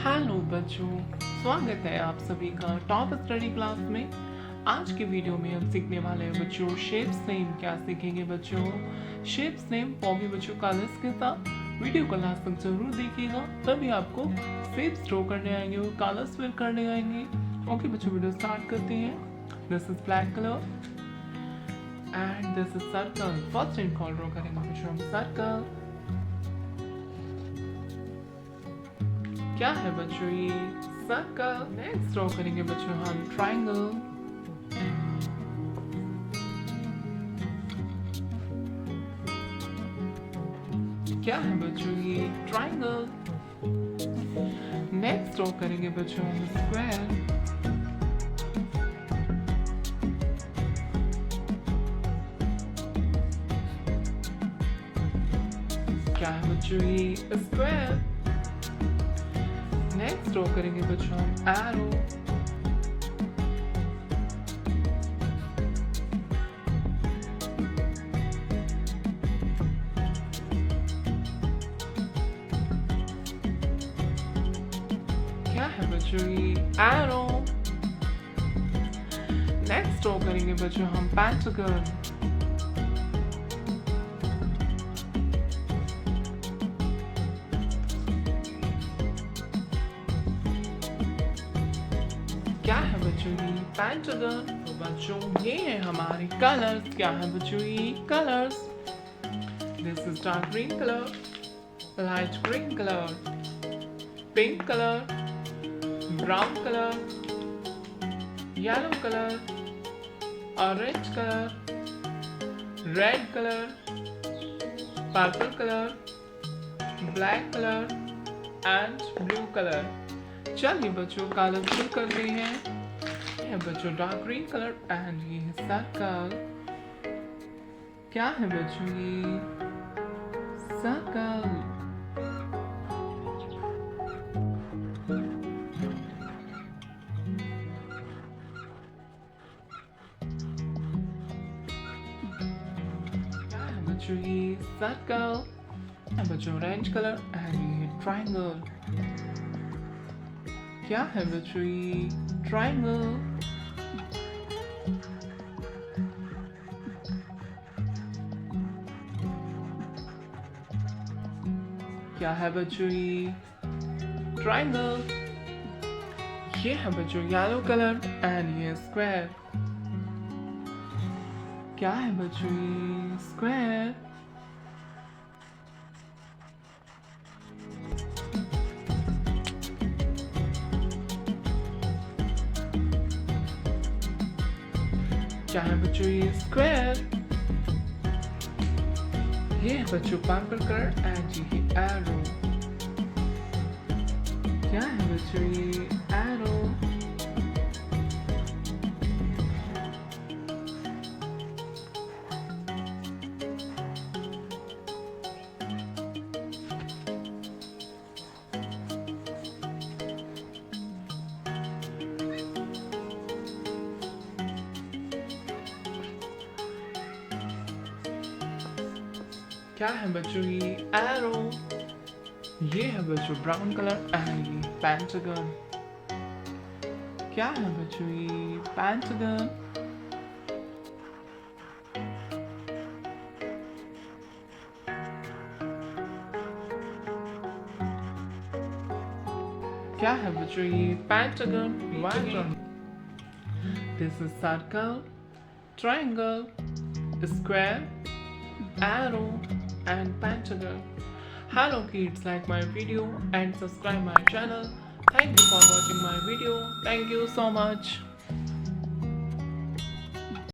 Hello बच्चों, स्वागत है आप सभी का टॉप स्टडी क्लास में। आज की वीडियो में हम सीखने वाले हैं बच्चों शेप्स नेम। क्या सीखेंगे बच्चों? शेप्स नेम फॉर्म में बच्चों कलर्स के साथ। वीडियो को लास्ट तक जरूर देखिएगा, तभी आपको शेप्स ड्रॉ करने आएंगे और कलर्स फिल करने आएंगे। ओके बच्चों, वीडियो स्टार्ट करते हैं। This is black colour and this is circle. First in call draw करेंगे बच्चों हम सर्कल। क्या है बच्चों ये? सर्कल। नेक्स्ट ड्रॉ करेंगे बच्चों हम ट्रायंगल। क्या है बच्चों ये? ट्रायंगल। नेक्स्ट ड्रॉ करेंगे बच्चों हम स्क्वायर। क्या है बच्चों ये? स्क्वायर। नेक्स्ट ड्रॉ करेंगे बच्चों हम एरो। क्या है बच्चों ये? एरो। नेक्स्ट ड्रॉ करेंगे बच्चों हम पेंटागन। क्या है बच्चों ये? पेंटागन। तो बच्चों ये है हमारे कलर्स। क्या है बच्चों ये? Colours. This is dark green colour, light green colour, pink colour, brown colour, yellow colour, orange colour, red colour, purple colour, black colour and blue colour. चलिए बच्चों कलर फिल करते हैं। ये बच्चों डार्क ग्रीन कलर एंड ये है circle. क्या है बच्चों ये? सर्कल। क्या है बच्चों ये? सर्कल। बच्चों ऑरेंज कलर एंड ये ट्रायंगल। क्या है बच्चों ये? ट्रायंगल। क्या है बच्चों ये? ट्रायंगल। ये है बच्चों येलो कलर एंड ये स्क्वायर। क्या है बच्चों ये? स्क्वायर। क्या है बच्चों ये? स्क्वायर। ये है बच्चों पर्पल कलर एंड ये है एरो। क्या है बच्चों ये? एरो। क्या है बच्चों ये? एरो। ये है बच्चों ब्राउन कलर एंड ये पेंटागन। क्या है बच्चों ये? पेंटागन। क्या है बच्चों ये? Pentagon. White. This is circle, triangle, square, arrow and pentagon. Hello kids, like my video and subscribe my channel. Thank you for watching my video. Thank you so much.